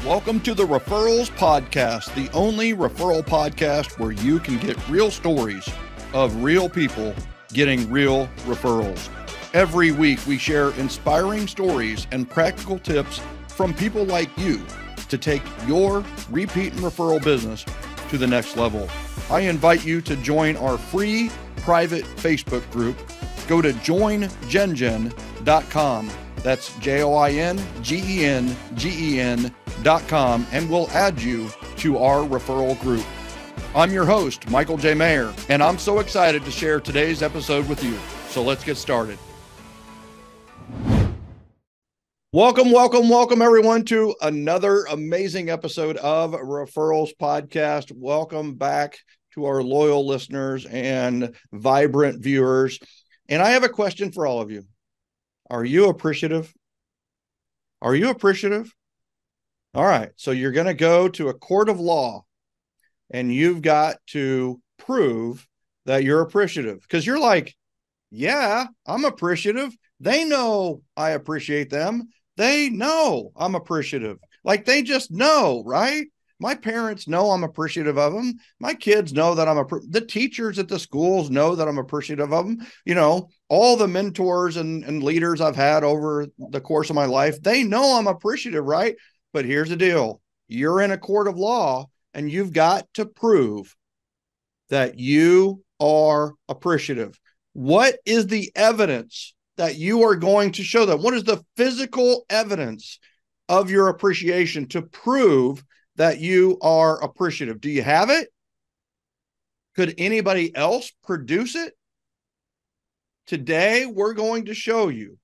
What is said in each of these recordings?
Welcome to the Referrals Podcast, the only referral podcast where you can get real stories of real people getting real referrals. Every week, we share inspiring stories and practical tips from people like you to take your repeat and referral business to the next level. I invite you to join our free private Facebook group. Go to joingengen.com. That's joingengen.com, and we'll add you to our referral group. I'm your host, Michael J. Maher, and I'm so excited to share today's episode with you. So let's get started. Welcome, everyone, to another amazing episode of Referrals Podcast. Welcome back to our loyal listeners and vibrant viewers. And I have a question for all of you. Are you appreciative? Are you appreciative? All right. So you're going to go to a court of law and you've got to prove that you're appreciative, because you're like, yeah, I'm appreciative. They know I appreciate them. They know I'm appreciative. Like, they just know, right? My parents know I'm appreciative of them. My kids know that the teachers at the schools know that I'm appreciative of them. You know, all the mentors and leaders I've had over the course of my life, they know I'm appreciative, right? But here's the deal. You're in a court of law and you've got to prove that you are appreciative. What is the evidence that you are going to show them? What is the physical evidence of your appreciation to prove that you are appreciative? Do you have it? Could anybody else produce it? Today, we're going to show you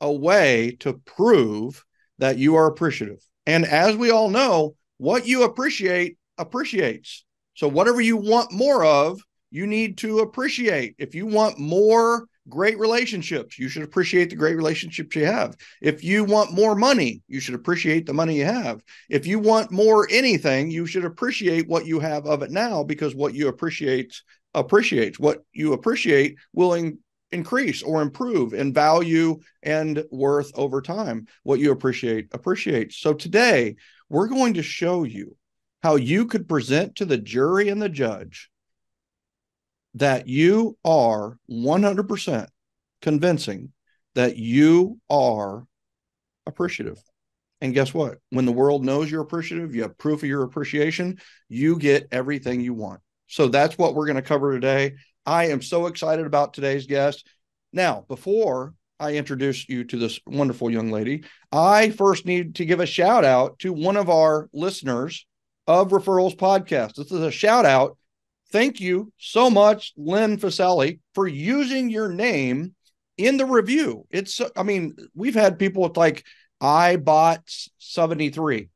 a way to prove that you are appreciative. And as we all know, what you appreciate appreciates. So whatever you want more of, you need to appreciate. If you want more great relationships, you should appreciate the great relationships you have. If you want more money, you should appreciate the money you have. If you want more anything, you should appreciate what you have of it now, because what you appreciate appreciates. What you appreciate will increase or improve in value and worth over time. What you appreciate appreciates. So today, we're going to show you how you could present to the jury and the judge that you are 100% convincing that you are appreciative. And guess what? When the world knows you're appreciative, you have proof of your appreciation, you get everything you want. So that's what we're going to cover today. I am so excited about today's guest. Now, before I introduce you to this wonderful young lady, I first need to give a shout out to one of our listeners of Referrals Podcast. This is a shout out. Thank you so much, Lynn Faselli, for using your name in the review. We've had people with like, I bought 73.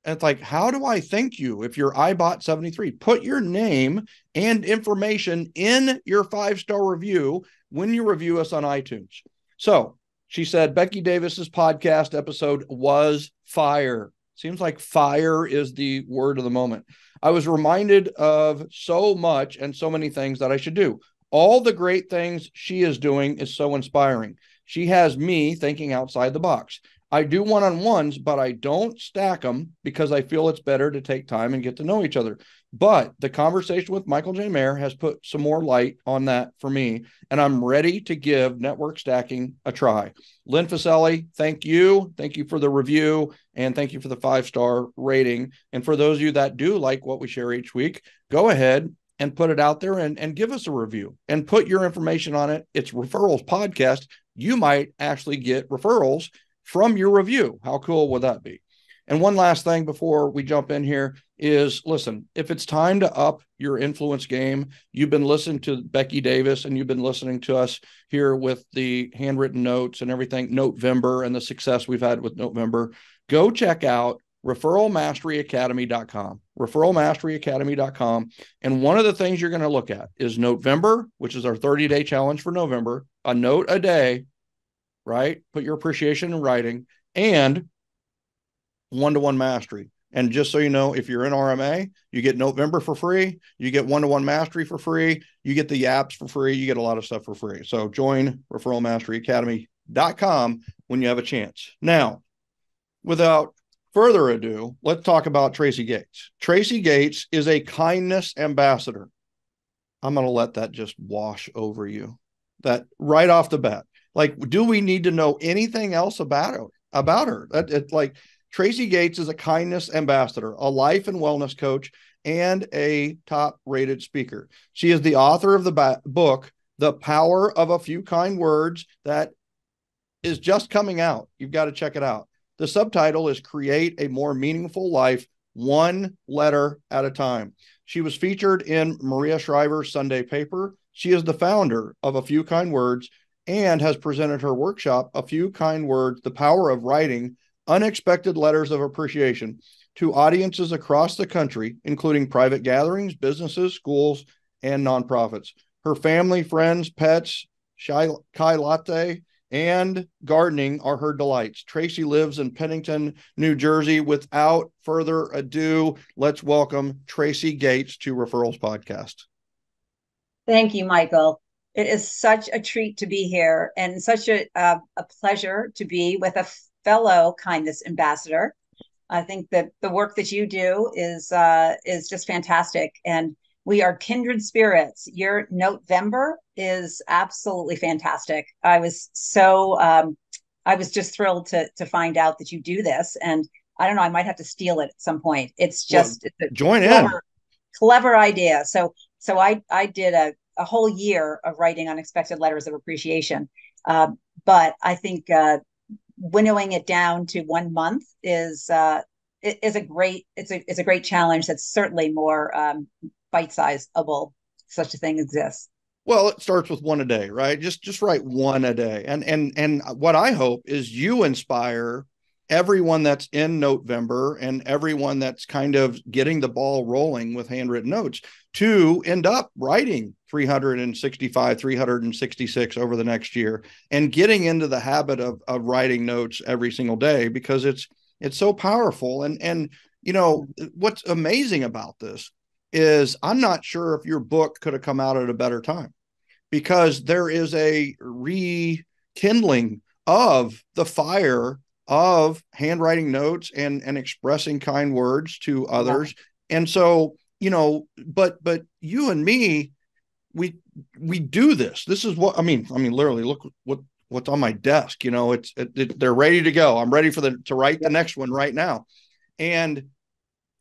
And it's like, how do I thank you if you're I bought 73? Put your name and information in your 5-star review when you review us on iTunes. So she said, Becky Davis's podcast episode was fire. Seems like fire is the word of the moment. I was reminded of so much and so many things that I should do. All the great things she is doing is so inspiring. She has me thinking outside the box. I do one-on-ones, but I don't stack them because I feel it's better to take time and get to know each other. But the conversation with Michael J. Maher has put some more light on that for me, and I'm ready to give network stacking a try. Lynn Faselli, thank you. Thank you for the review, and thank you for the 5-star rating. And for those of you that do like what we share each week, go ahead and put it out there and give us a review and put your information on it. It's Referrals Podcast. You might actually get referrals from your review. How cool would that be? And one last thing before we jump in here is, listen, if it's time to up your influence game, you've been listening to Becky Davis and you've been listening to us here with the handwritten notes and everything, November, and the success we've had with November, go check out referralmasteryacademy.com, referralmasteryacademy.com. And one of the things you're going to look at is November, which is our 30-day challenge for November, a note a day, right? Put your appreciation in writing, and one-to-one mastery. And just so you know, if you're in RMA, you get November for free, you get one-to-one mastery for free, you get the apps for free, you get a lot of stuff for free. So join referralmasteryacademy.com when you have a chance. Now, without further ado, let's talk about Tracey Gates. Tracey Gates is a kindness ambassador. I'm going to let that just wash over you. That right off the bat. Like, do we need to know anything else about her? It's like Tracey Gates is a kindness ambassador, a life and wellness coach, and a top-rated speaker. She is the author of the book, The Power of a Few Kind Words, that is just coming out. You've got to check it out. The subtitle is Create a More Meaningful Life, One Letter at a Time. She was featured in Maria Shriver's Sunday paper. She is the founder of A Few Kind Words and has presented her workshop, A Few Kind Words, The Power of Writing Unexpected Letters of Appreciation, to audiences across the country, including private gatherings, businesses, schools, and nonprofits. Her family, friends, pets, chai latte, and gardening are her delights. Tracey lives in Pennington, New Jersey. Without further ado, let's welcome Tracey Gates to Referrals Podcast. Thank you, Michael. It is such a treat to be here and such a pleasure to be with a fellow kindness ambassador. I think that the work that you do is just fantastic, and we are kindred spirits. Your November is absolutely fantastic. I was just thrilled to find out that you do this, and I don't know, I might have to steal it at some point. It's a join clever idea. So I did a whole year of writing unexpected letters of appreciation, but I think winnowing it down to 1 month is a great challenge. That's certainly more bite-sizable. Such a thing exists. Well, it starts with one a day, right? Just write one a day. And what I hope is you inspire everyone that's in November and everyone that's kind of getting the ball rolling with handwritten notes to end up writing 365, 366 over the next year and getting into the habit of writing notes every single day, because it's so powerful. And you know, what's amazing about this is I'm not sure if your book could have come out at a better time, because there is a rekindling of the fire of handwriting notes and expressing kind words to others. Yeah. And so, you know, but you and me, we do this. This is what I mean, literally look what's on my desk. You know, they're ready to go. I'm ready to write the next one right now. And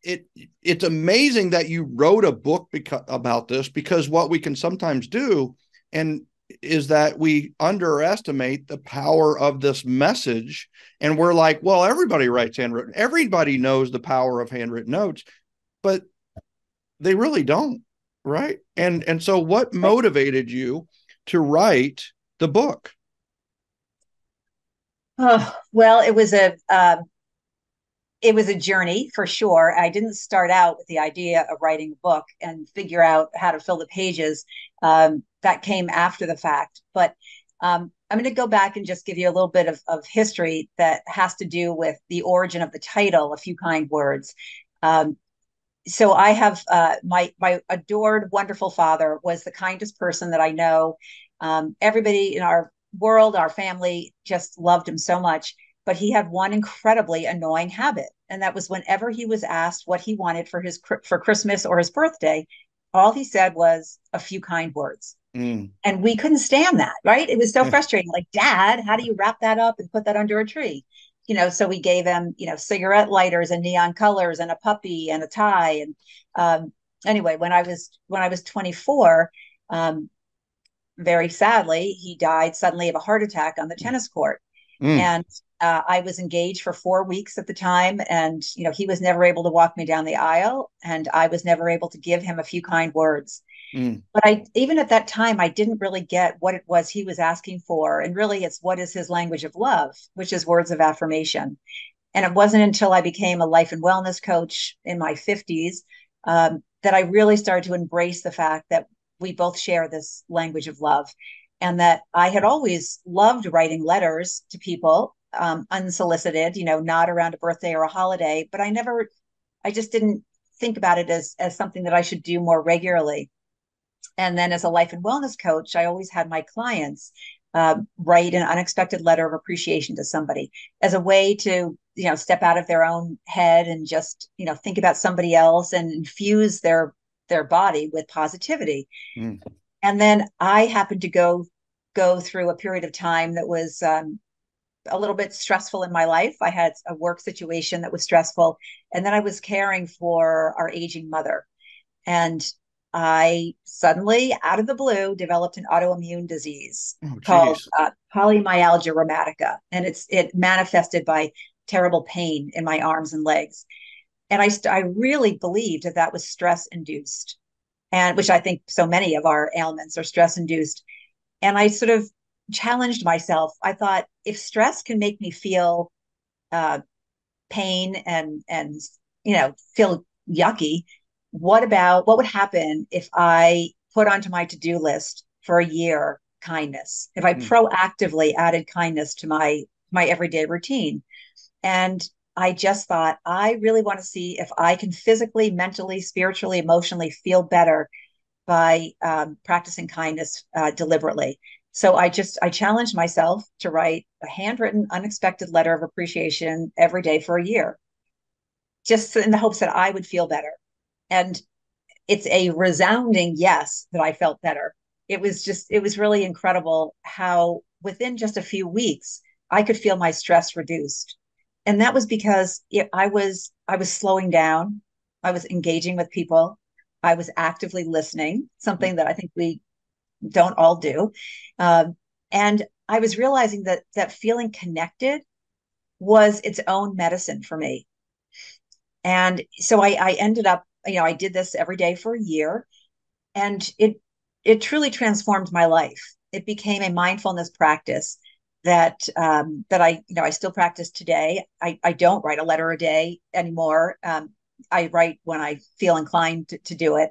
it's amazing that you wrote a book about this, because what we can sometimes do is that we underestimate the power of this message. And we're like, well, everybody writes handwritten. Everybody knows the power of handwritten notes, but they really don't. Right. And so what motivated you to write the book? Oh, well, it was a journey for sure. I didn't start out with the idea of writing a book and figure out how to fill the pages. That came after the fact. But I'm going to go back and just give you a little bit of history that has to do with the origin of the title, A Few Kind Words. So I have my adored, wonderful father was the kindest person that I know. Everybody in our world, our family, just loved him so much. But he had one incredibly annoying habit, and that was whenever he was asked what he wanted for Christmas or his birthday, all he said was a few kind words. And we couldn't stand that, right? It was so frustrating. Like, Dad, how do you wrap that up and put that under a tree? You know, so we gave him, cigarette lighters and neon colors and a puppy and a tie. And anyway, when I was 24, very sadly, he died suddenly of a heart attack on the tennis court. And I was engaged for 4 weeks at the time. And, he was never able to walk me down the aisle, and I was never able to give him a few kind words. But even at that time, I didn't really get what it was he was asking for. And really, it's what is his language of love, which is words of affirmation. And it wasn't until I became a life and wellness coach in my 50s that I really started to embrace the fact that we both share this language of love. And that I had always loved writing letters to people, unsolicited, not around a birthday or a holiday, but I just didn't think about it as something that I should do more regularly. And then as a life and wellness coach, I always had my clients write an unexpected letter of appreciation to somebody as a way to step out of their own head and just, think about somebody else and infuse their body with positivity. Mm. And then I happened to go through a period of time that was a little bit stressful in my life. I had a work situation that was stressful, and then I was caring for our aging mother. And I suddenly, out of the blue, developed an autoimmune disease Oh, called geez. polymyalgia rheumatica, and it manifested by terrible pain in my arms and legs. And I really believed that that was stress induced, and which I think so many of our ailments are stress induced. And I sort of challenged myself. I thought, if stress can make me feel uh, pain and feel yucky, what would happen if I put onto my to-do list for a year kindness, if I Mm. proactively added kindness to my everyday routine? And I just thought, I really want to see if I can physically, mentally, spiritually, emotionally feel better by practicing kindness deliberately. So I challenged myself to write a handwritten, unexpected letter of appreciation every day for a year, just in the hopes that I would feel better. And it's a resounding yes that I felt better. It was really incredible how within just a few weeks I could feel my stress reduced. And that was because I was slowing down. I was engaging with people. I was actively listening, Mm. something that I think we don't all do. And I was realizing that feeling connected was its own medicine for me. And so I ended up, I did this every day for a year, and it truly transformed my life. It became a mindfulness practice that I still practice today. I don't write a letter a day anymore. I write when I feel inclined to do it.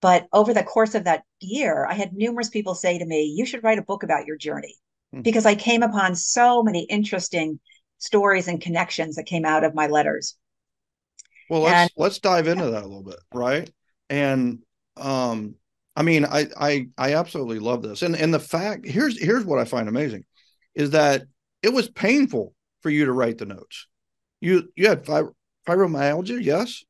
But over the course of that year, I had numerous people say to me, "You should write a book about your journey," Mm. because I came upon so many interesting stories and connections that came out of my letters. Well, And let's dive into that a little bit, right? And um, I mean, I absolutely love this. And the fact, here's what I find amazing is that it was painful for you to write the notes. You had fibromyalgia, yes?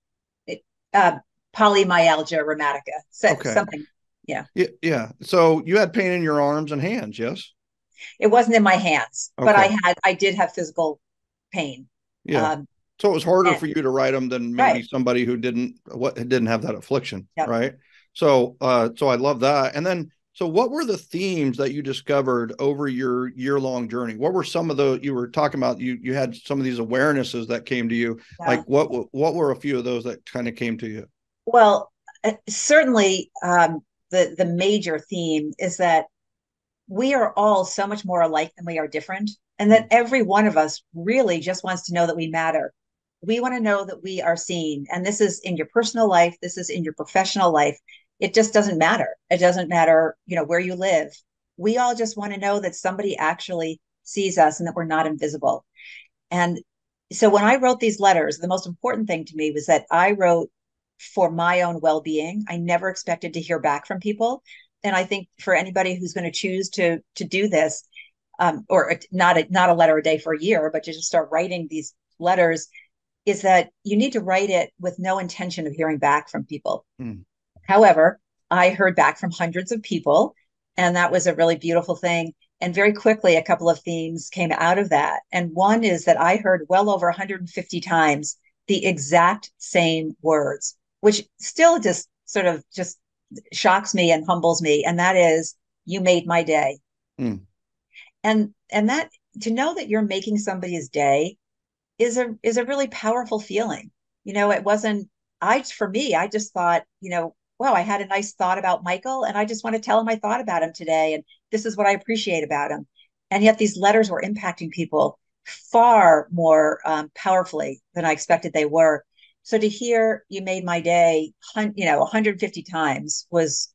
it, uh, polymyalgia rheumatica, Okay. something. Yeah, Yeah, yeah. So you had pain in your arms and hands, yes? it wasn't in my hands, but Okay. I did have physical pain. Yeah. Um, So it was harder and for you to write them than maybe right, somebody who didn't have that affliction, yep. right? So I love that. And then so what were the themes that you discovered over your year-long journey? What were some of the you were talking about you had some of these awarenesses that came to you? Yeah. Like what were a few of those that kind of came to you? Well, certainly, the major theme is that we are all so much more alike than we are different, and that Mm. every one of us really just wants to know that we matter. We want to know that we are seen, and this is in your personal life, this is in your professional life. It just doesn't matter. It doesn't matter, where you live. We all just want to know that somebody actually sees us and that we're not invisible. And so when I wrote these letters, the most important thing to me was that I wrote for my own well-being. I never expected to hear back from people. And I think for anybody who's going to choose to do this, or not a letter a day for a year, but to just start writing these letters, is that you need to write it with no intention of hearing back from people. Mm. However, I heard back from hundreds of people, and that was a really beautiful thing. And very quickly, a couple of themes came out of that. And one is that I heard well over 150 times the exact same words, which still just sort of just shocks me and humbles me. And that is, "You made my day." Mm. And that, to know that you're making somebody's day, is a really powerful feeling. It wasn't, for me, I just thought, wow, I had a nice thought about Michael, and I just want to tell him I thought about him today, and this is what I appreciate about him. And yet these letters were impacting people far more powerfully than I expected they were. So to hear "you made my day," 150 times, was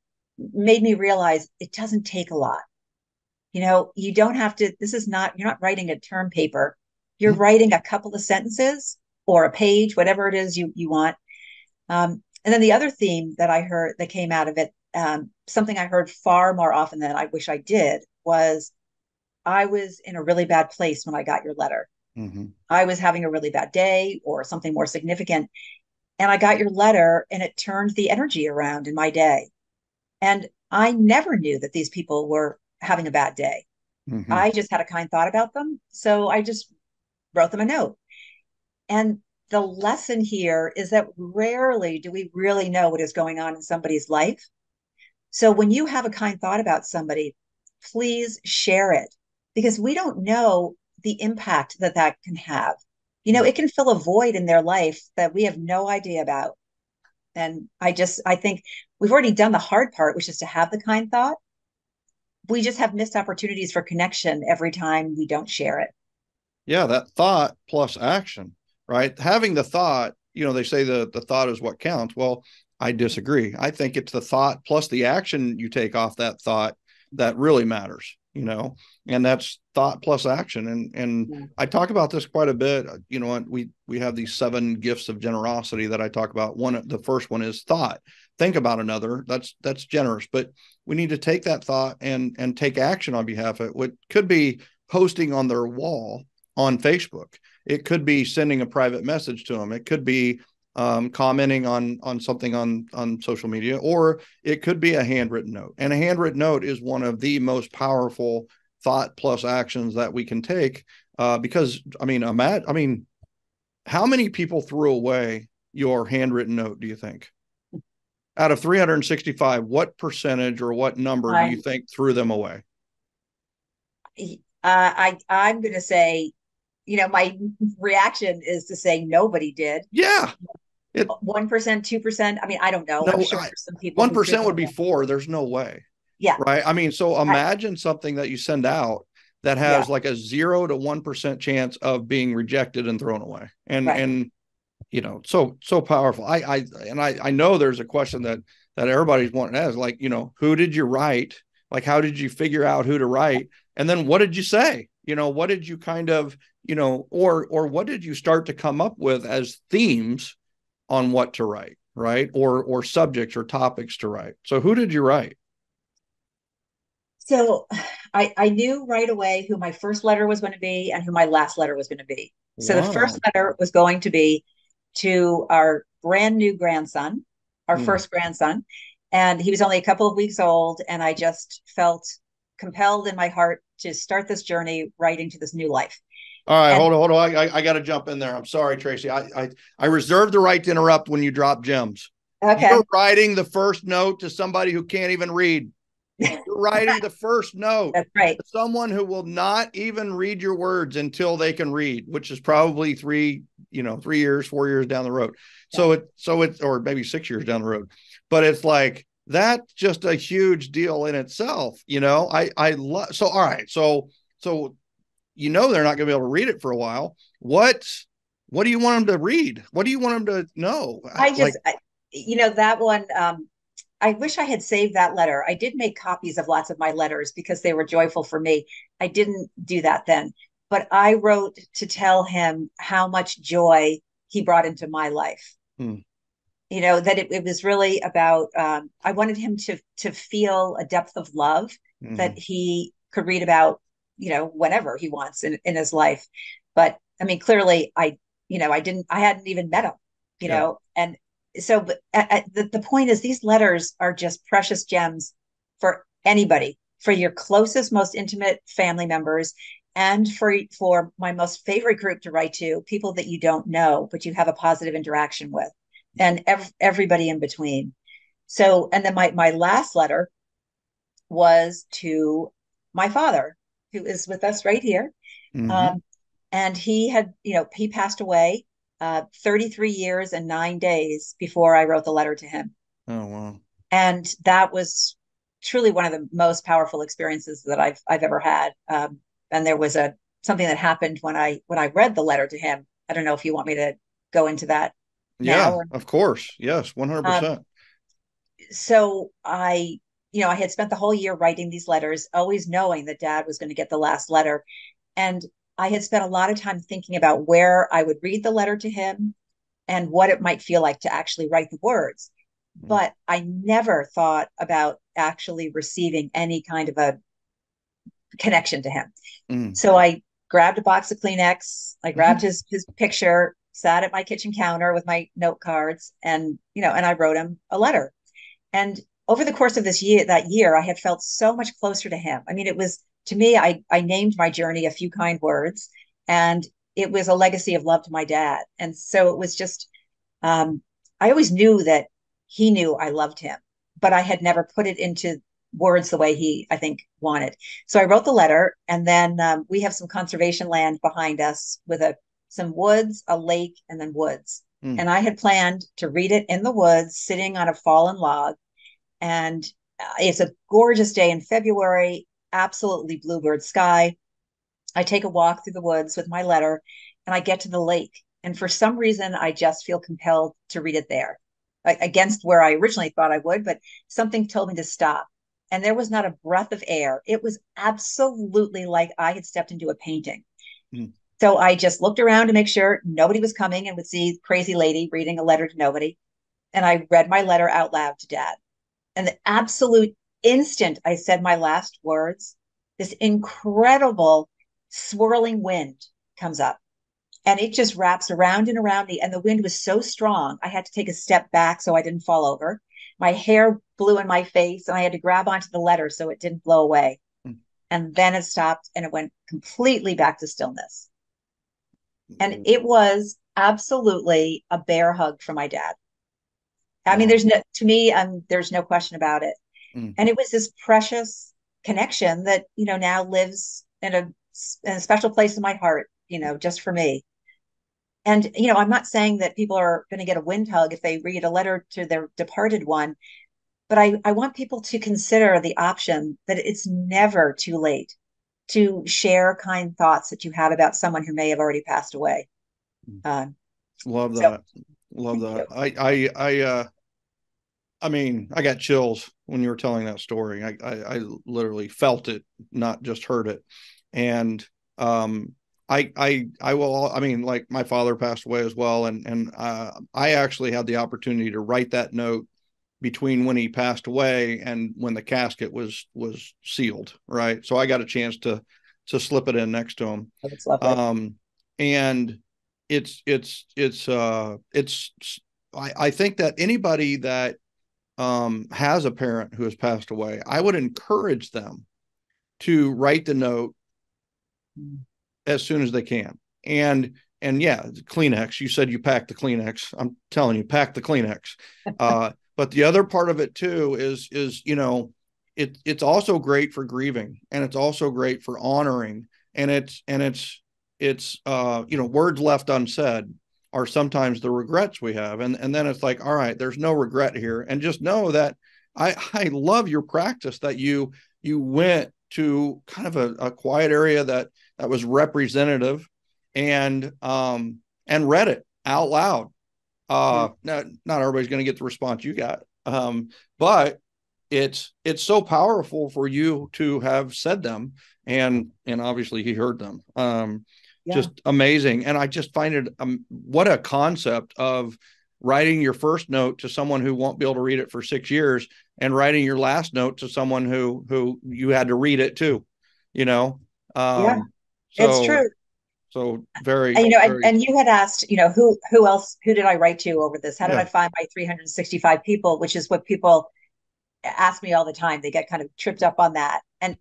made me realize it doesn't take a lot. You don't have to, you're not writing a term paper. You're Mm. writing a couple of sentences or a page, whatever it is you want. And then the other theme that I heard that came out of it, something I heard far more often than I wish I did, was, "I was in a really bad place when I got your letter." Mm-hmm. I was having a really bad day or something more significant. And I got your letter and it turned the energy around in my day. And I never knew that these people were having a bad day. Mm-hmm. I just had a kind thought about them. So I just wrote them a note. And the lesson here is that rarely do we really know what is going on in somebody's life. So when you have a kind thought about somebody, please share it because we don't know the impact that that can have. It can fill a void in their life that we have no idea about. And I think we've already done the hard part, which is to have the kind thought. We just have missed opportunities for connection every time we don't share it. Yeah, that thought plus action, right? Having the thought, they say the thought is what counts. Well, I disagree. I think it's the thought plus the action you take off that thought that really matters, and that's thought plus action. And Yeah. I talk about this quite a bit. We have these 7 gifts of generosity that I talk about. The first one is thought. Think about another. That's generous, but we need to take that thought and take action on behalf of it. What could be posting on their wall on Facebook. It could be sending a private message to them. It could be commenting on something on social media, or it could be a handwritten note. And a handwritten note is one of the most powerful thought plus actions that we can take. Because how many people threw away your handwritten note? Do you think? Out of 365, what percentage or what number do you think threw them away? I'm going to say, my reaction is to say nobody did. Yeah. 1%, 2%. I don't know. No, I'm sure there's some people. 1% would be 4. There's no way. Yeah. Right. So imagine something that you send out that has like a 0 to 1% chance of being rejected and thrown away. And so powerful. I know there's a question that everybody's wanting to ask, like, who did you write? Like, how did you figure out who to write? And then what did you say? What did you kind of, or what did you start to come up with as themes on what to write, right? Or subjects or topics to write. So who did you write? So I knew right away who my first letter was going to be and who my last letter was going to be. So the first letter was going to be to our brand new grandson, our first grandson. And he was only a couple of weeks old. And I just felt compelled in my heart to start this journey right into this new life. All right, hold on. I got to jump in there. I'm sorry, Tracey. I reserve the right to interrupt when you drop gems. Okay. You're writing the first note to somebody who can't even read. You're writing the first note. That's right. To someone who will not even read your words until they can read, which is probably 3 years, 4 years down the road. Yeah. So it's, or maybe 6 years down the road, but it's like, that's just a huge deal in itself. I love, so, all right. So they're not going to be able to read it for a while. What do you want them to read? What do you want them to know? That one, I wish I had saved that letter. I did make copies of lots of my letters because they were joyful for me. I didn't do that then, but I wrote to tell him how much joy he brought into my life. That it was really about, I wanted him to feel a depth of love that he could read about, whenever he wants in his life. But clearly I hadn't even met him, and so, but the point is, these letters are just precious gems for anybody, for your closest, most intimate family members, and for my most favorite group to write to, people that you don't know, but you have a positive interaction with, and everybody in between. So, and then my last letter was to my father, who is with us right here. And he had, he passed away 33 years and 9 days before I wrote the letter to him. Oh, wow. And that was truly one of the most powerful experiences that I've ever had. And there was something that happened when I read the letter to him. I don't know if you want me to go into that now. Yeah, of course. Yes, 100%. So I had spent the whole year writing these letters, always knowing that Dad was going to get the last letter. And I had spent a lot of time thinking about where I would read the letter to him and what it might feel like to actually write the words. But I never thought about actually receiving any kind of a connection to him. So I grabbed a box of Kleenex. I grabbed his picture, sat at my kitchen counter with my note cards, and and I wrote him a letter. And over the course of that year, I had felt so much closer to him. I mean, it was, to me, I named my journey A Few Kind Words, and it was a legacy of love to my dad. And so it was just, I always knew that he knew I loved him, but I had never put it into words the way he, I think, wanted. So I wrote the letter, and then we have some conservation land behind us with some woods, a lake, and then woods. Mm. And I had planned to read it in the woods, sitting on a fallen log. And it's a gorgeous day in February, absolutely bluebird sky. I take a walk through the woods with my letter, and I get to the lake. And for some reason, I just feel compelled to read it there, against where I originally thought I would, but something told me to stop. And there was not a breath of air. It was absolutely like I had stepped into a painting. Mm. So I just looked around to make sure nobody was coming and would see crazy lady reading a letter to nobody. And I read my letter out loud to Dad. And the absolute instant I said my last words, this incredible swirling wind comes up, and it just wraps around and around me. And the wind was so strong, I had to take a step back so I didn't fall over. My hair blew in my face, and I had to grab onto the letter so it didn't blow away. Mm. And then it stopped, and it went completely back to stillness. And it was absolutely a bear hug from my dad. I mean, there's no question about it. Mm. And it was this precious connection that, now lives in a special place in my heart, just for me. And, I'm not saying that people are going to get a wind hug if they read a letter to their departed one, but I want people to consider the option that it's never too late to share kind thoughts that you have about someone who may have already passed away. Love So, that. Love that. I mean, I got chills when you were telling that story. I literally felt it, not just heard it. And I mean, like, my father passed away as well, and I actually had the opportunity to write that note between when he passed away and when the casket was sealed, right? So I got a chance to slip it in next to him. that's lovely. And I think that anybody that has a parent who has passed away, I would encourage them to write the note as soon as they can. And yeah, Kleenex, you said you packed the Kleenex. I'm telling you, pack the Kleenex. But the other part of it too is, it's also great for grieving, and it's also great for honoring. And it's words left unsaid are sometimes the regrets we have. And then it's like, all right, there's no regret here. And just know that I love your practice that you went to kind of a quiet area that was representative, and read it out loud. Not everybody's going to get the response you got. But it's so powerful for you to have said them, and obviously he heard them. Just amazing. And I just find it, what a concept of writing your first note to someone who won't be able to read it for 6 years, and writing your last note to someone who you had to read it to, It's true. So very, and you had asked, who did I write to over this? How did I find my 365 people, which is what people ask me all the time. They get kind of tripped up on that. And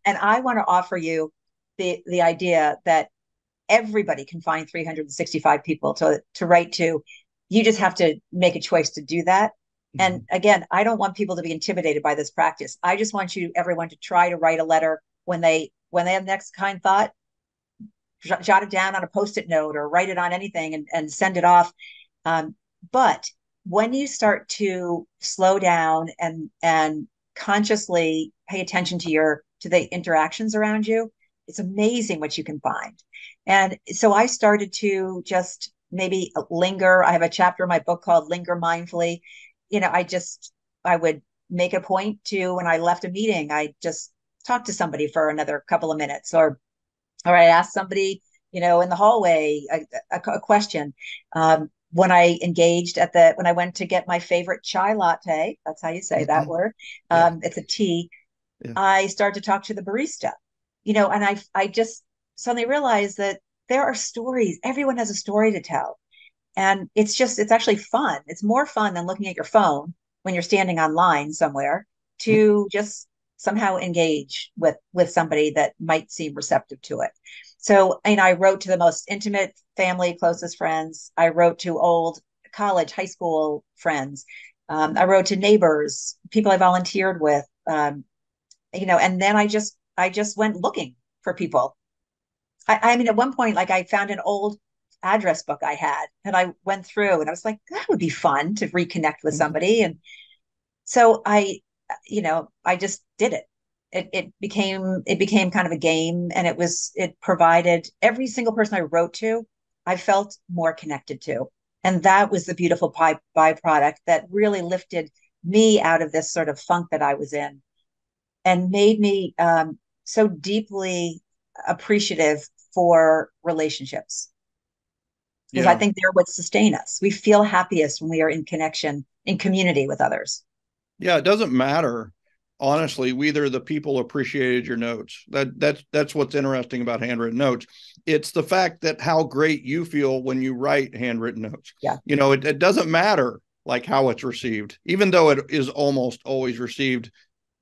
I want to offer you the idea that everybody can find 365 people to write to. You just have to make a choice to do that. Mm-hmm. And again, I don't want people to be intimidated by this practice. I just want everyone to try to write a letter when they have next kind thought. Jot it down on a Post-it note or write it on anything and send it off. But when you start to slow down and consciously pay attention to the interactions around you, it's amazing what you can find. And so I started to just maybe linger. I have a chapter in my book called Linger Mindfully. I would make a point to, when I left a meeting, I just talk to somebody for another couple of minutes, or I ask somebody, in the hallway, a question. When I when I went to get my favorite chai latte, that's how you say that word. It's a tea. Yeah. I started to talk to the barista, and I just suddenly realized that there are stories. Everyone has a story to tell. And it's actually fun. It's more fun than looking at your phone when you're standing online somewhere to just somehow engage with somebody that might seem receptive to it. So, and I wrote to the most intimate family, closest friends. I wrote to old college, high school friends. I wrote to neighbors, people I volunteered with, and then I just went looking for people. I mean, at one point, like I found an old address book I had, and I went through, and I was like, that would be fun to reconnect with somebody. And so I just did it. It became kind of a game, and it provided every single person I wrote to, I felt more connected to, and that was the beautiful byproduct that really lifted me out of this sort of funk that I was in, and made me so deeply appreciative for relationships, because I Yeah. think they're what sustain us. We feel happiest when we are in connection, in community with others. Yeah, it doesn't matter. Honestly, whether the people appreciated your notes. That's what's interesting about handwritten notes. It's the fact that how great you feel when you write handwritten notes. Yeah, It doesn't matter like how it's received, even though it is almost always received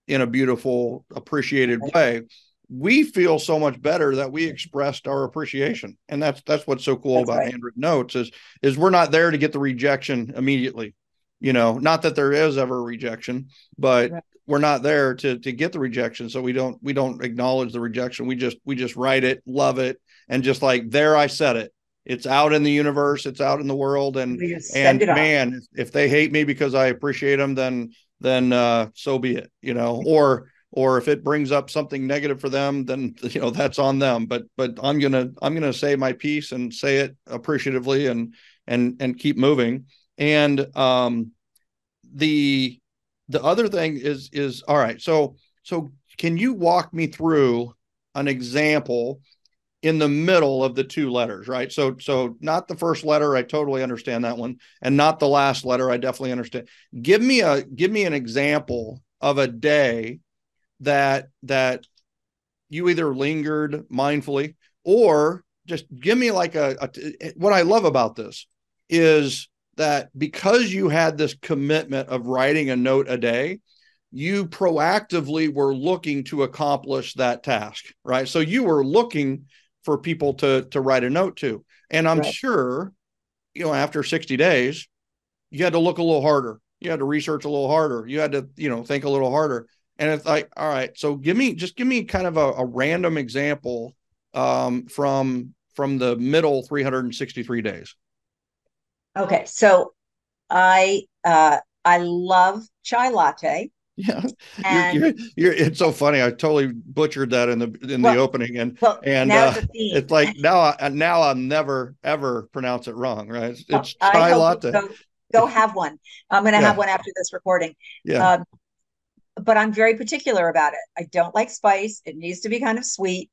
in a beautiful, appreciated way. We feel so much better that we expressed our appreciation, and that's what's so cool that's about right. handwritten notes is we're not there to get the rejection immediately. Not that there is ever rejection, but Right. we're not there to get the rejection, so we don't acknowledge the rejection. We just write it, love it, and just like, there, I said it. It's out in the universe, it's out in the world, and We just send and it off. man, if they hate me because I appreciate them, then so be it. Or if it brings up something negative for them, then that's on them. But I'm gonna say my piece and say it appreciatively, and keep moving. And the other thing is, all right. So can you walk me through an example in the middle of the two letters, right? So not the first letter, I totally understand that one, and not the last letter, I definitely understand. Give me an example of a day that you either lingered mindfully, or just give me like what I love about this is that because you had this commitment of writing a note a day, you proactively were looking to accomplish that task, right? So you were looking for people to write a note to. And I'm Right. sure, after 60 days, you had to look a little harder. You had to research a little harder. You had to, think a little harder. And it's like, all right, so give me kind of a random example from the middle 363 days. Okay. So I love chai latte. Yeah, And it's so funny. I totally butchered that in the well, opening, and well, and now uh it's a theme. it's like now I'll never ever pronounce it wrong, right? It's I chai hope you latte. go have one. I'm going to have Yeah, one after this recording. yeah. Um, but I'm very particular about it. I don't like spice. It needs to be kind of sweet.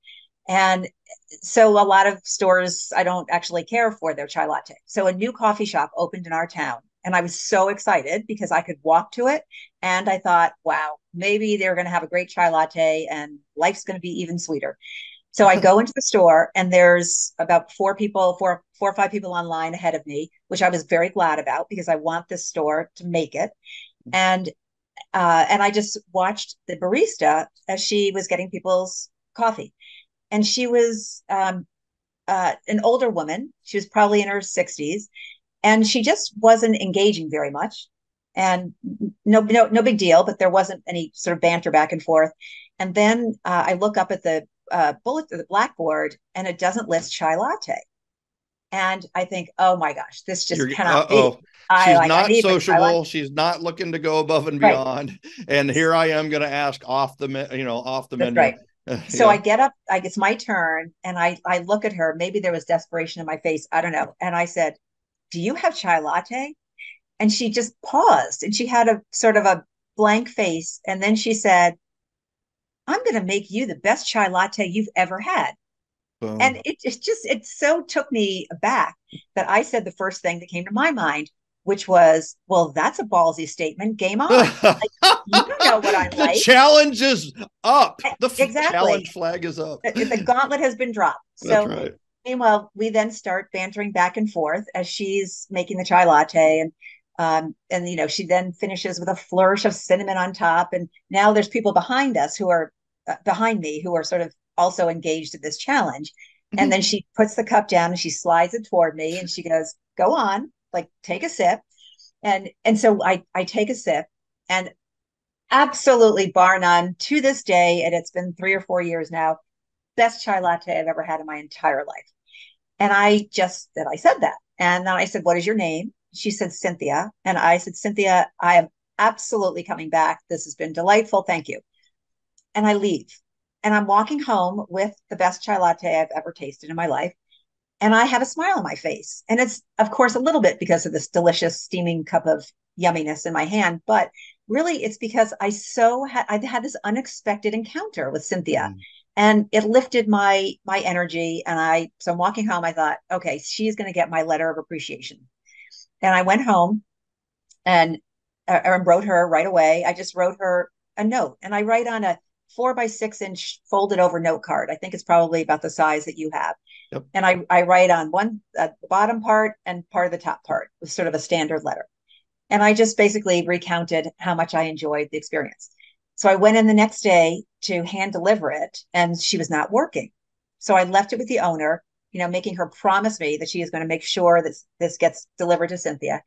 And so a lot of stores I don't actually care for their chai latte. So a new coffee shop opened in our town, and I was so excited because I could walk to it, and I thought, wow, maybe they're going to have a great chai latte and life's going to be even sweeter. So I go into the store, and there's about four or five people online ahead of me, which I was very glad about because I want this store to make it. And I just watched the barista as she was getting people's coffee, and she was an older woman. She was probably in her 60s, and she just wasn't engaging very much. And no big deal, but there wasn't any sort of banter back and forth. And then I look up at the the blackboard, and it doesn't list chai latte. And I think, oh my gosh, this just cannot be. Uh-oh. She's I not need my chai latte. sociable. She's not looking to go above and Right. beyond. And here I am going to ask off the That's menu. right. So I Yeah. get up, it's my turn, and I look at her. Maybe there was desperation in my face. I don't know. And I said, do you have chai latte? And she just paused, and she had a sort of a blank face. And then she said, I'm going to make you the best chai latte you've ever had. And Boom. it so took me aback that I said the first thing that came to my mind. which was, well, that's a ballsy statement. Game on. Like, you know what I The like. challenge is up. The Exactly. challenge flag is up. The gauntlet has been dropped. That's So right. meanwhile, we then start bantering back and forth as she's making the chai latte, and she then finishes with a flourish of cinnamon on top. And now there's people behind us who are behind me who are sort of also engaged in this challenge. And then she puts the cup down and she slides it toward me and she goes, "Go on, like take a sip." And so I take a sip, and absolutely bar none to this day, and it's been 3 or 4 years now, best chai latte I've ever had in my entire life. And I said that. And then I said, "What is your name?" She said, "Cynthia." And I said, "Cynthia, I am absolutely coming back. This has been delightful. Thank you." And I leave. And I'm walking home with the best chai latte I've ever tasted in my life. And I have a smile on my face. And it's, of course, a little bit because of this delicious steaming cup of yumminess in my hand. But really, it's because I'd had this unexpected encounter with Cynthia. Mm. And it lifted my energy. And so I'm walking home. I thought, okay, she's going to get my letter of appreciation. And I went home and wrote her right away. I just wrote her a note, and I write on a 4 by 6 inch folded over note card. I think it's probably about the size that you have. Yep. And I write on the bottom part and part of the top part with sort of a standard letter. And I just basically recounted how much I enjoyed the experience. So I went in the next day to hand deliver it, and she was not working. So I left it with the owner, making her promise me that she is going to make sure that this gets delivered to Cynthia.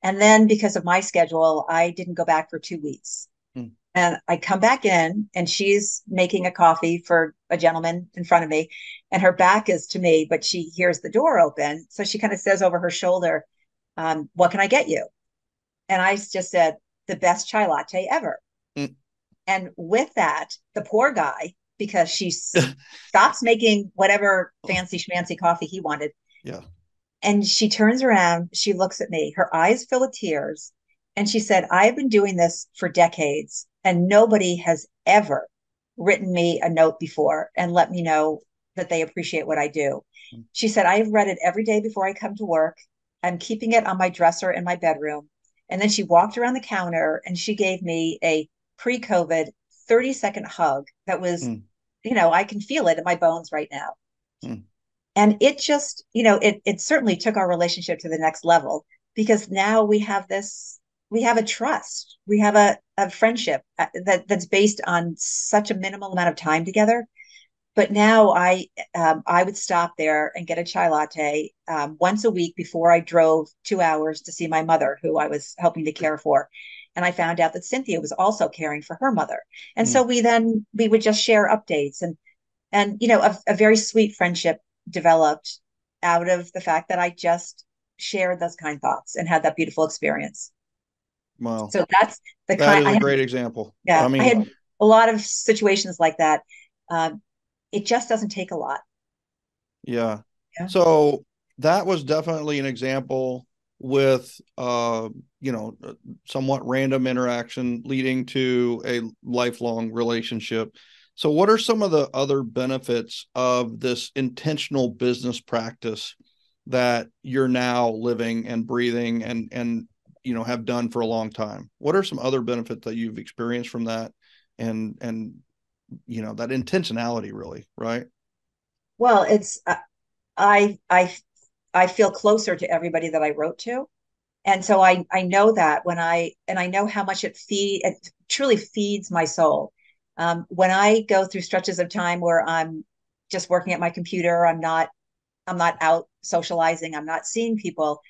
And then because of my schedule, I didn't go back for 2 weeks. Mm. And I come back in and she's making a coffee for a gentleman in front of me, and her back is to me, but she hears the door open. So she kind of says over her shoulder, "What can I get you?" And I just said, "The best chai latte ever." Mm. And with that, the poor guy, because she stops making whatever fancy schmancy coffee he wanted. Yeah. And she turns around, she looks at me, her eyes fill with tears. And she said, "I've been doing this for decades, and nobody has ever written me a note before and let me know that they appreciate what I do." Mm. She said, "I've read it every day before I come to work. I'm keeping it on my dresser in my bedroom." And then she walked around the counter and she gave me a pre-COVID 30-second hug that was, Mm. I can feel it in my bones right now. Mm. And it just, it certainly took our relationship to the next level, because now we have a trust, we have a friendship that's based on such a minimal amount of time together. But now I would stop there and get a chai latte once a week before I drove 2 hours to see my mother, who I was helping to care for. And I found out that Cynthia was also caring for her mother. And so Mm. we would just share updates, and a very sweet friendship developed out of the fact that I just shared those kind thoughts and had that beautiful experience. Wow. So that's the That kind is I a had. great example. Yeah, I I mean, had a lot of situations like that. Um, it just doesn't take a lot. yeah. Yeah. So that was definitely an example with somewhat random interaction leading to a lifelong relationship. So what are some of the other benefits of this intentional business practice that you're now living and breathing and have done for a long time? What are some other benefits that you've experienced from that, and that intentionality, really, right? Well, it's I I I feel closer to everybody that I wrote to. And so I know that I know how much it truly feeds my soul. When I go through stretches of time where I'm just working at my computer, I'm not out socializing, I'm not seeing people,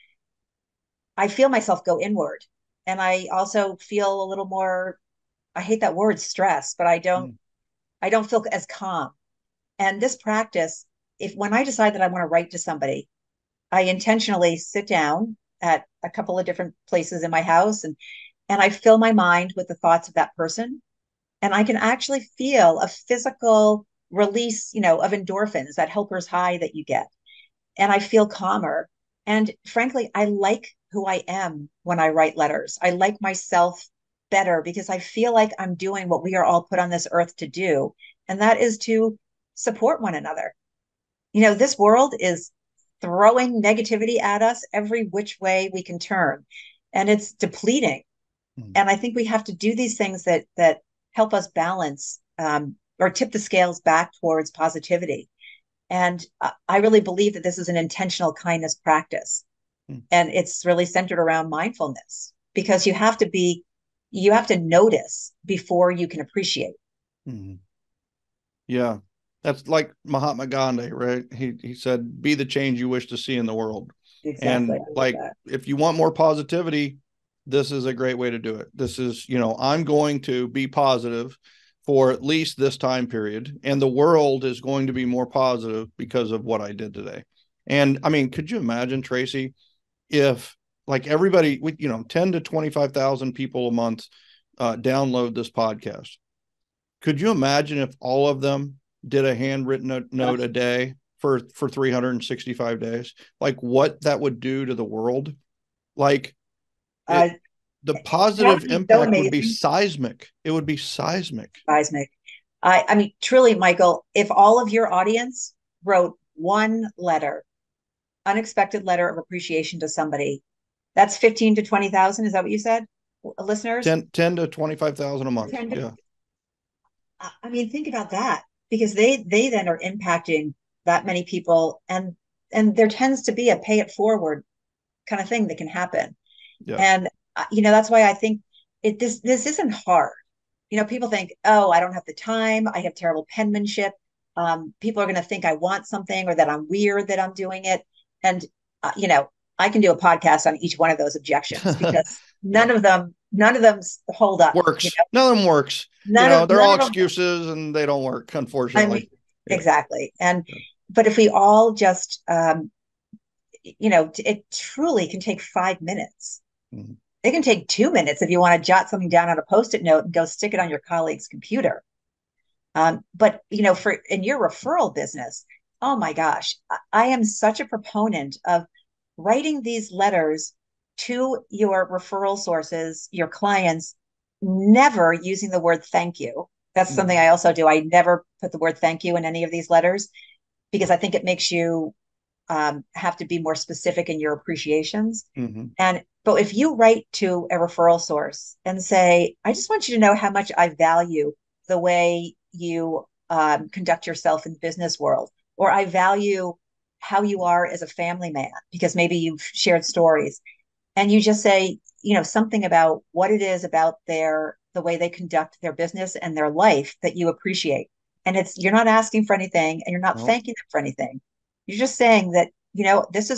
I feel myself go inward. And I also feel a little more, I hate that word stress, but Mm. I don't feel as calm. And this practice, if when I decide that I want to write to somebody, I intentionally sit down at a couple of different places in my house, and I fill my mind with the thoughts of that person. And I can actually feel a physical release, of endorphins, that helper's high that you get. And I feel calmer. And frankly, I like who I am when I write letters. I like myself better because I feel like I'm doing what we are all put on this earth to do. And that is to support one another. This world is throwing negativity at us every which way we can turn, and it's depleting. And I think we have to do these things that help us balance, or tip the scales back towards positivity. And I really believe that this is an intentional kindness practice. And it's really centered around mindfulness, because you have to notice before you can appreciate. Mm-hmm. Yeah. That's like Mahatma Gandhi, right? He said, be the change you wish to see in the world. Exactly. And like, if you want more positivity, this is a great way to do it. This is, I'm going to be positive for at least this time period, and the world is going to be more positive because of what I did today. And I mean, could you imagine, Tracey, if like everybody, 10 to 25,000 people a month download this podcast. Could you imagine if all of them did a handwritten note a day for 365 days? Like what that would do to the world? Like the positive impact would be seismic. It would be seismic. Seismic. I mean, truly, Michael, if all of your audience wrote one letter, unexpected letter of appreciation to somebody, that's 15 to 20,000. Is that what you said? Listeners? 10 to 25,000 a month. Yeah. I mean, think about that, because they then are impacting that many people, and there tends to be a pay it forward kind of thing that can happen. Yeah. And that's why I think this isn't hard. People think, oh, I don't have the time, I have terrible penmanship, people are going to think I want something, or that I'm weird that I'm doing it. And I can do a podcast on each one of those objections, because none of them hold up. Works. None of them works. They're all excuses, and they don't work, unfortunately. I mean, exactly. And but if we all just it truly can take 5 minutes. Mm-hmm. It can take 2 minutes if you want to jot something down on a Post-it note and go stick it on your colleague's computer. But for in your referral business, oh my gosh, I am such a proponent of writing these letters to your referral sources, your clients, never using the word thank you. That's something I also do. I never put the word thank you in any of these letters, because I think it makes you have to be more specific in your appreciations. Mm-hmm. But if you write to a referral source and say, I just want you to know how much I value the way you conduct yourself in the business world, or I value how you are as a family man, because maybe you've shared stories, and you just say, something about what it is about the way they conduct their business and their life that you appreciate. And you're not asking for anything, and you're not thanking them for anything. You're just saying that, this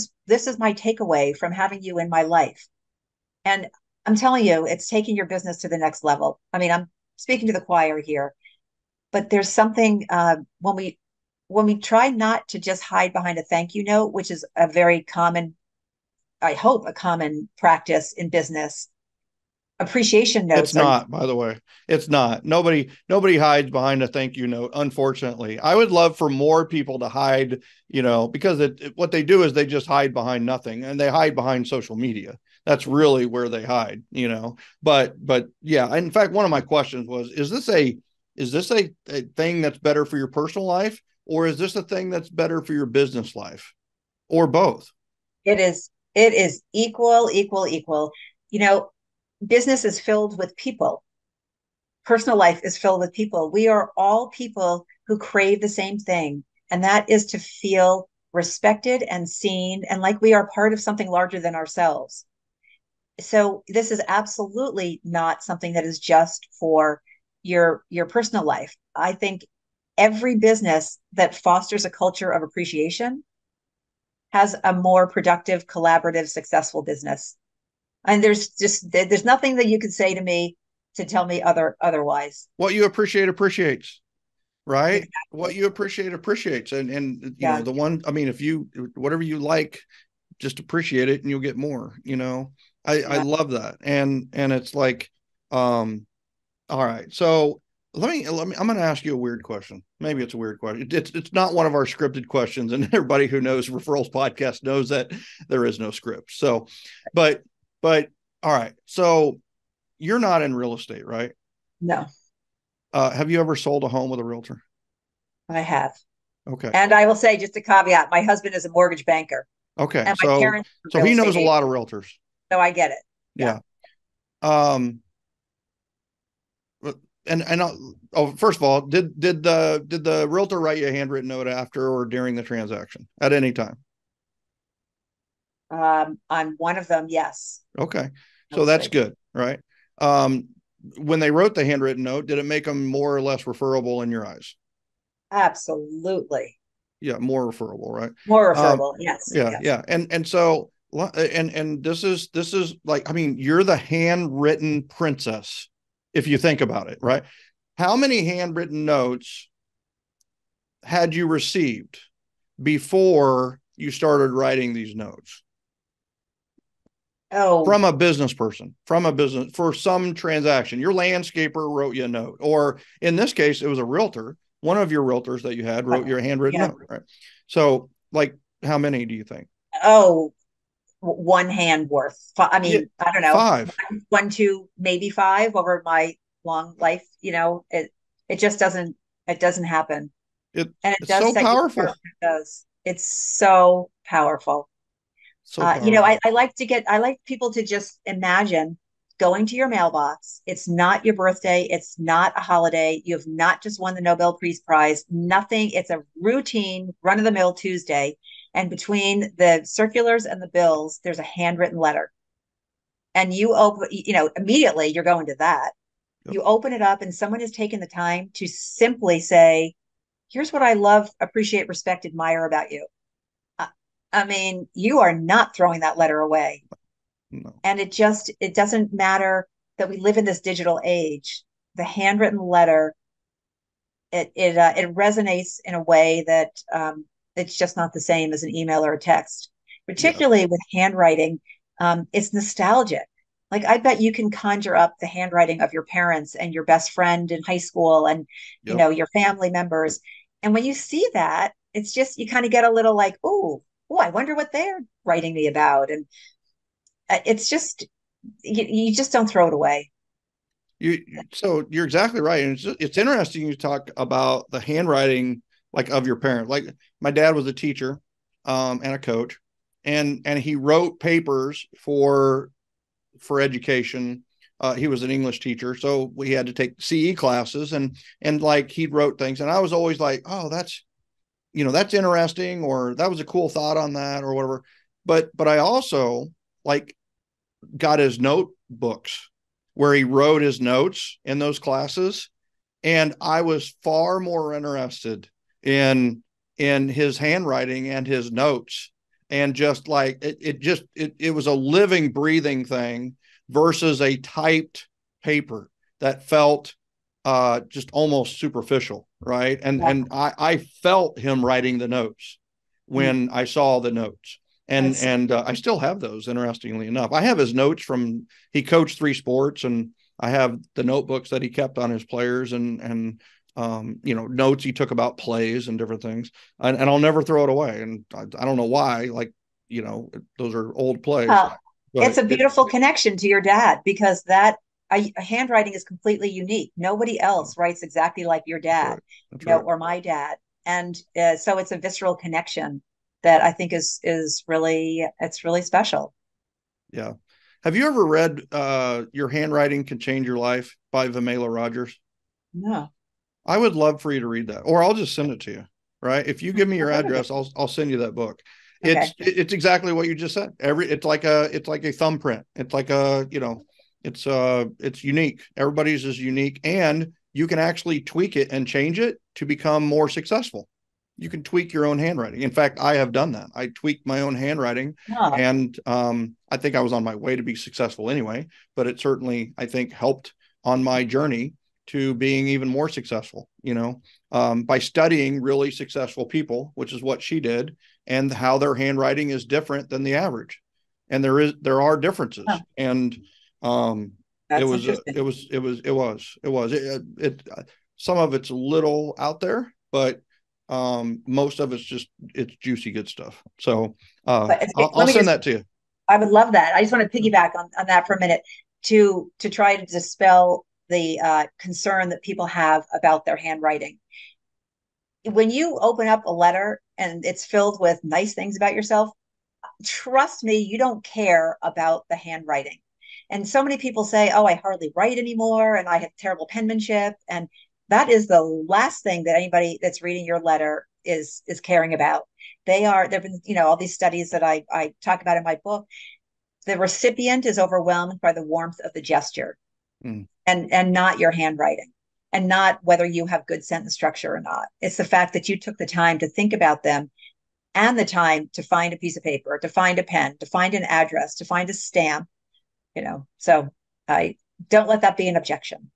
is my takeaway from having you in my life. And I'm telling you, it's taking your business to the next level. I mean, I'm speaking to the choir here, but there's something when we try not to just hide behind a thank you note, which is a very common, I hope, a common practice in business. Appreciation notes. It's not, by the way. It's not. Nobody hides behind a thank you note, unfortunately. I would love for more people to hide, because what they do is they just hide behind nothing, and they hide behind social media. That's really where they hide, But yeah, in fact, one of my questions was, is this a thing that's better for your personal life, or is this a thing that's better for your business life, or both? It is equal. Business is filled with people. Personal life is filled with people. We are all people who crave the same thing, and that is to feel respected and seen, and like we are part of something larger than ourselves. So this is absolutely not something that is just for your personal life. I think every business that fosters a culture of appreciation has a more productive, collaborative, successful business. And there's nothing that you could say to me to tell me otherwise. What you appreciate appreciates, right? Exactly. What you appreciate appreciates. And the one, I mean, whatever you like, just appreciate it and you'll get more, I love that. And it's like, all right. So let me, I'm going to ask you a weird question. Maybe it's a weird question. It's not one of our scripted questions, and everybody who knows Referrals Podcast knows that there is no script. So, but all right. So you're not in real estate, right? No. Have you ever sold a home with a realtor? I have. Okay. And I will say, just a caveat, my husband is a mortgage banker Okay. and my parents are So real he estate knows a lot of agents. realtors. So I get it. Yeah. Yeah. Um, first of all, did the realtor write you a handwritten note after or during the transaction at any time? On one of them, yes. Okay. So that's Mostly. good, right? Um, when they wrote the handwritten note, did it make them more or less referable in your eyes? Absolutely. Yeah, more referable, right? More Um, referable. Yes. yeah, Yes. yeah. And so and this is like, I mean, you're the handwritten princess if you think about it, right? How many handwritten notes had you received before you started writing these notes? Oh, From a business person, from a business for some transaction. Your landscaper wrote you a note, or in this case, it was a realtor. One of your realtors that you had wrote your handwritten yeah. note, right? So, like, how many do you think? Oh, one hand worth. I Yeah, mean, I don't know, five. one, two, maybe five over my long life. It just doesn't happen, and it It's does so set you apart. powerful, When it does. It's so powerful. so I, powerful. I like people to just imagine going to your mailbox. It's not your birthday. It's not a holiday. You have not just won the Nobel Peace Prize. Nothing. It's a routine run of the mill Tuesday. And between the circulars and the bills, there's a handwritten letter. And you open, immediately you're going to that. Yep. You open it up and someone has taken the time to simply say, here's what I love, appreciate, respect, admire about you. I I mean, you are not throwing that letter away. No. And it doesn't matter that we live in this digital age. The handwritten letter, it resonates in a way that it's just not the same as an email or a text. Yeah. Particularly with handwriting, it's nostalgic. Like I bet you can conjure up the handwriting of your parents and your best friend in high school, and Yep. your family members. And when you see that, it's just you kind of get a little like, oh, I wonder what they're writing me about. And it's just you just don't throw it away. You so you're exactly right, and it's interesting you talk about the handwriting like of your parent. Like my dad was a teacher, and a coach, and he wrote papers for education. He was an English teacher, so we had to take CE classes, and like he wrote things, and I was always like, oh, that's interesting, or that was a cool thought on that, or whatever. But I also like got his notebooks where he wrote his notes in those classes, and I was far more interested in his handwriting and his notes, and just like it was a living breathing thing versus a typed paper that felt just almost superficial, right? Yeah. And I felt him writing the notes Mm. when I saw the notes. And That's and I still have those. Interestingly enough, I have his notes from he coached 3 sports, and I have the notebooks that he kept on his players, and notes he took about plays and different things, and I'll never throw it away. And I don't know why, like, those are old plays, well, it's but a beautiful connection to your dad because that handwriting is completely unique. Nobody else writes exactly like your that's dad, right. That's right. or my dad, and so it's a visceral connection that I think is really it's really special. Yeah. Have you ever read Your Handwriting Can Change Your Life by Vamela Rogers? No, I would love for you to read that, or I'll just send it to you. Right? If you give me your address, I'll send you that book. okay, It's exactly what you just said. It's like a thumbprint. It's like it's unique. Everybody's is unique, and you can actually tweak it and change it to become more successful. You can tweak your own handwriting. In fact, I have done that. I tweaked my own handwriting, no, and I think I was on my way to be successful anyway. But it certainly, I think, helped on my journey to being even more successful. By studying really successful people, which is what she did, and how their handwriting is different than the average, and there are differences, no, and it that's was interesting. some of it's a little out there, but most of it's juicy good stuff. So I'll Let me send just that to you. I would love that. I just want to piggyback on that for a minute to try to dispel the concern that people have about their handwriting. when you open up a letter and it's filled with nice things about yourself, trust me, you don't care about the handwriting. And so many people say, "Oh, I hardly write anymore and I have terrible penmanship." And that is the last thing that anybody that's reading your letter is caring about. There've been, all these studies that I talk about in my book. The recipient is overwhelmed by the warmth of the gesture, Mm. and not your handwriting, and not whether you have good sentence structure or not. It's the fact that you took the time to think about them, and the time to find a piece of paper, to find a pen, to find an address, to find a stamp, So I don't let that be an objection.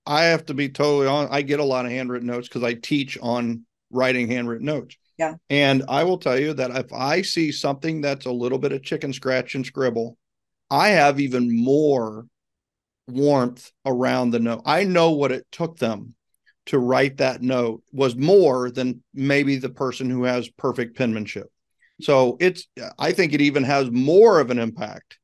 I have to be totally honest. I get a lot of handwritten notes because I teach on writing handwritten notes. Yeah. And I will tell you that if I see something that's a little bit of chicken scratch and scribble, I have even more warmth around the note. I know what it took them to write that note was more than maybe the person who has perfect penmanship. So I think it even has more of an impact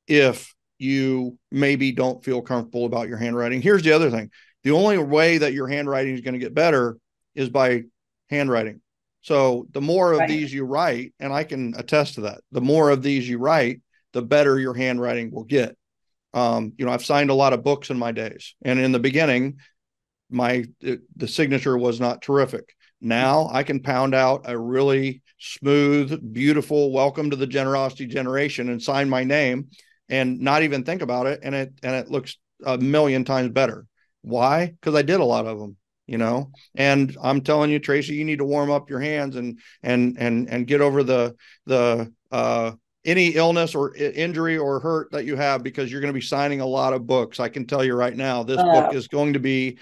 if you maybe don't feel comfortable about your handwriting. Here's the other thing. The only way that your handwriting is going to get better is by handwriting. So the more of these you write, and I can attest to that, the more of these you write, the better your handwriting will get. I've signed a lot of books in my days, and in the beginning, the signature was not terrific. Now I can pound out a really smooth, beautiful welcome to the generosity generation and sign my name and not even think about it. And it looks a million times better. Why? Because I did a lot of them, and I'm telling you, Tracey, you need to warm up your hands and get over the any illness or injury or hurt that you have, because you're going to be signing a lot of books. I can tell you right now, this is going to be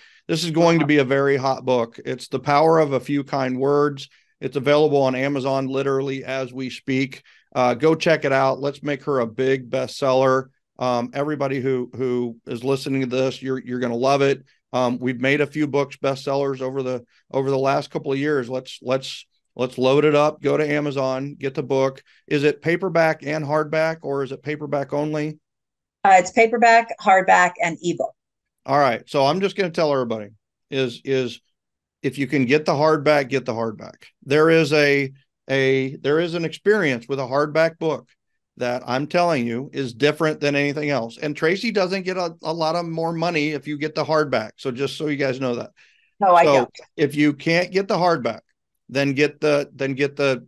a very hot book. It's The Power of a Few Kind Words. It's available on Amazon literally as we speak. Go check it out. Let's make her a big bestseller. Everybody who is listening to this, you're going to love it. We've made a few books bestsellers over the last couple of years. Let's load it up. Go to Amazon, get the book. Is it paperback and hardback, or is it paperback only? It's paperback, hardback, and ebook. All right. So I'm just going to tell everybody is if you can get the hardback, get the hardback. There is an experience with a hardback book that I'm telling you is different than anything else. And Tracey doesn't get a lot of more money if you get the hardback. So just so you guys know that. No, I don't. If you can't get the hardback, then get the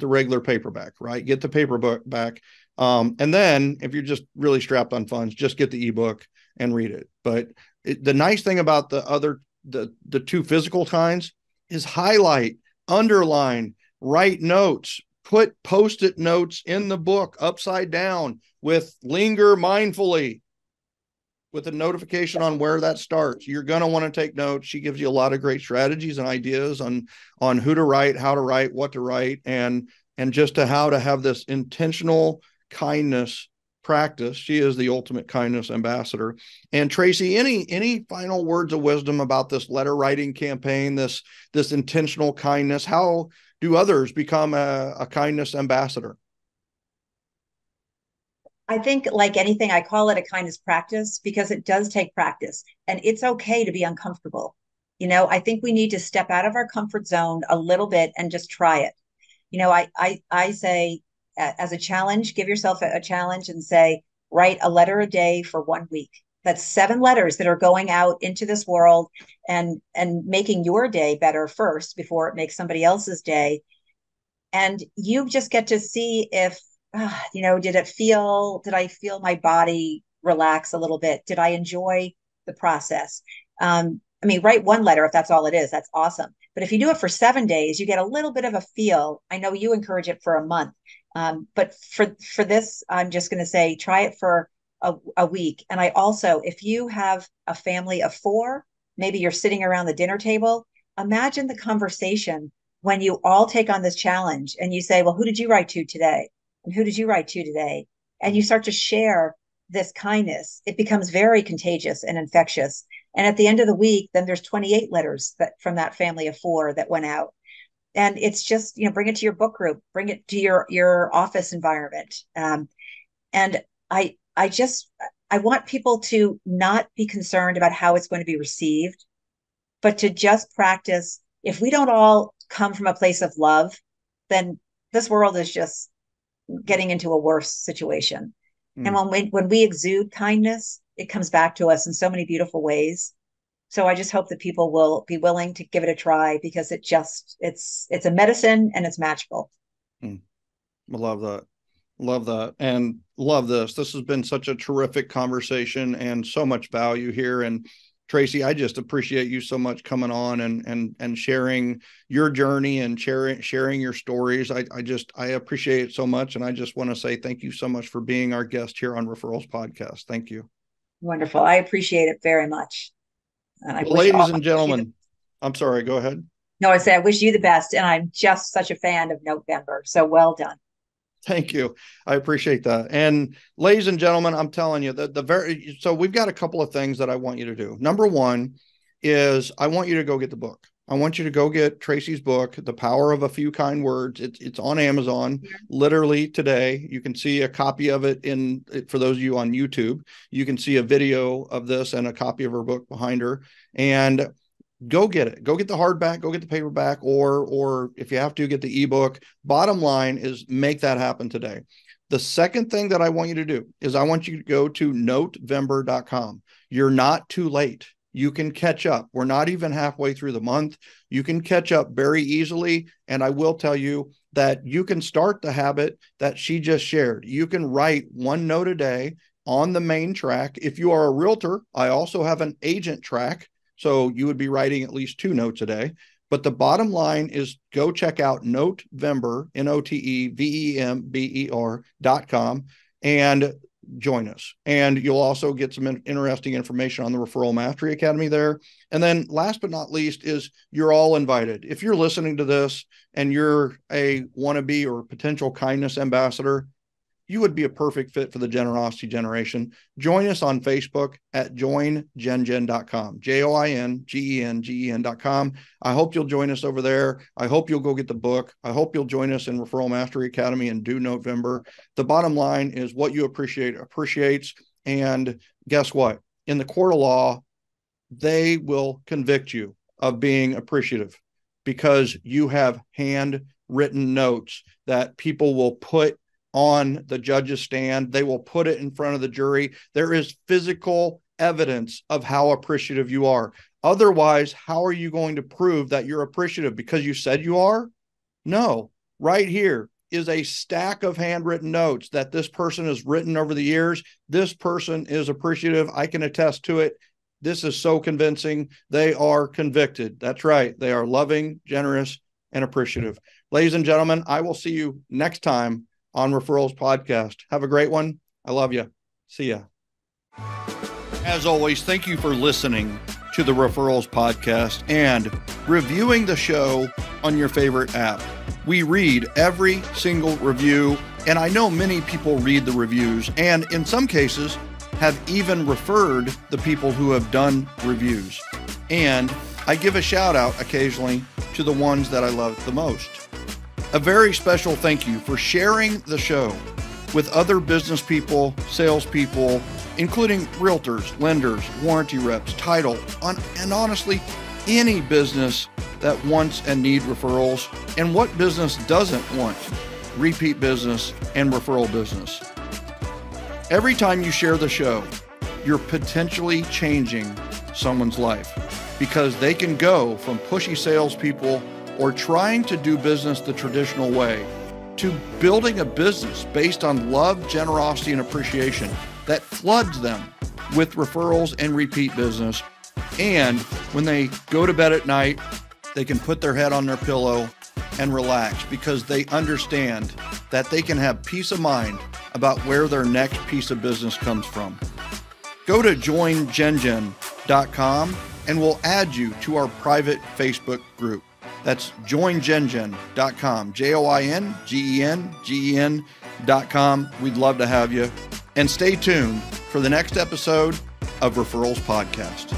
regular paperback, right? Get the paperback back. And then if you're just really strapped on funds, just get the ebook and read it. But the nice thing about the two physical kinds is highlight, underline, write notes, put Post-it notes in the book upside down with linger mindfully with a notification on where that starts. You're going to want to take notes. She gives you a lot of great strategies and ideas on who to write, how to write, what to write, and just how to have this intentional kindness practice. She is the ultimate kindness ambassador. And Tracey, any final words of wisdom about this letter writing campaign, this intentional kindness? How do others become a kindness ambassador? I think, like anything, I call it a kindness practice because it does take practice, and it's okay to be uncomfortable. I think we need to step out of our comfort zone a little bit and just try it. I say, as a challenge, give yourself a challenge and say, write a letter a day for 1 week. That's 7 letters that are going out into this world and making your day better first before it makes somebody else's day. And you just get to see if, did I feel my body relax a little bit? Did I enjoy the process? Write 1 letter if that's all it is. That's awesome. But if you do it for 7 days, you get a little bit of a feel. I know you encourage it for a month. But for this, I'm just going to say, try it for a week. And I also, if you have a family of 4, maybe you're sitting around the dinner table, imagine the conversation when you all take on this challenge and you say, well, who did you write to today? And who did you write to today? And you start to share this kindness. It becomes very contagious and infectious. And at the end of the week, then there's 28 letters from that family of 4 that went out. And it's just, bring it to your book group, bring it to your office environment. And I want people to not be concerned about how it's going to be received. but to just practice. If we don't all come from a place of love, then this world is just getting into a worse situation. And when we exude kindness, it comes back to us in so many beautiful ways. So I just hope that people will be willing to give it a try, because it's a medicine and it's magical. I love that. Love that. And love this. This has been such a terrific conversation and so much value here. And Tracey, I just appreciate you so much coming on and sharing your journey and sharing your stories. I appreciate it so much. And I just want to say thank you so much for being our guest here on Referrals Podcast. Thank you. Wonderful. I appreciate it very much. And ladies and gentlemen, I'm sorry, go ahead. No, I say I wish you the best. And I'm just such a fan of November. So well done. Thank you. I appreciate that. And ladies and gentlemen, I'm telling you that so we've got a couple of things that I want you to do. Number one is I want you to go get the book. I want you to go get Tracey's book, The Power of a Few Kind Words. It's on Amazon literally today. You can see a copy of it for those of you on YouTube. You can see a video of this and a copy of her book behind her. And go get it. Go get the hardback, go get the paperback, or if you have to, get the ebook. Bottom line is make that happen today. The second thing that I want you to do is I want you to go to November.com. You're not too late. You can catch up. We're not even halfway through the month. You can catch up very easily. And I will tell you that you can start the habit that she just shared. You can write one note a day on the main track. If you are a realtor, I also have an agent track. So you would be writing at least 2 notes a day. But the bottom line is go check out November, Notevember.com, and join us. And you'll also get some interesting information on the Referral Mastery Academy there. And then last but not least is you're all invited. If you're listening to this and you're a wannabe or potential kindness ambassador, you would be a perfect fit for the generosity generation. Join us on Facebook at joingengen.com, joingengen.com. I hope you'll join us over there. I hope you'll go get the book. I hope you'll join us in Referral Mastery Academy and do November. The bottom line is what you appreciate appreciates. And guess what? In the court of law, they will convict you of being appreciative because you have handwritten notes that people will put on the judge's stand. They will put it in front of the jury. There is physical evidence of how appreciative you are. Otherwise, how are you going to prove that you're appreciative? Because you said you are? No. Right here is a stack of handwritten notes that this person has written over the years. This person is appreciative. I can attest to it. This is so convincing. They are convicted. That's right. They are loving, generous, and appreciative. Ladies and gentlemen, I will see you next time on Referrals Podcast. Have a great one. I love you. See ya. As always, thank you for listening to the Referrals Podcast and reviewing the show on your favorite app. We read every single review, and I know many people read the reviews and in some cases have even referred the people who have done reviews. And I give a shout out occasionally to the ones that I love the most. A very special thank you for sharing the show with other business people, salespeople, including realtors, lenders, warranty reps, title, and honestly, any business that wants and needs referrals. And what business doesn't want repeat business and referral business? Every time you share the show, you're potentially changing someone's life because they can go from pushy salespeople or trying to do business the traditional way to building a business based on love, generosity, and appreciation that floods them with referrals and repeat business. And when they go to bed at night, they can put their head on their pillow and relax because they understand that they can have peace of mind about where their next piece of business comes from. Go to joingengen.com and we'll add you to our private Facebook group. That's joingengen.com, joingengen.com. We'd love to have you. And stay tuned for the next episode of Referrals Podcast.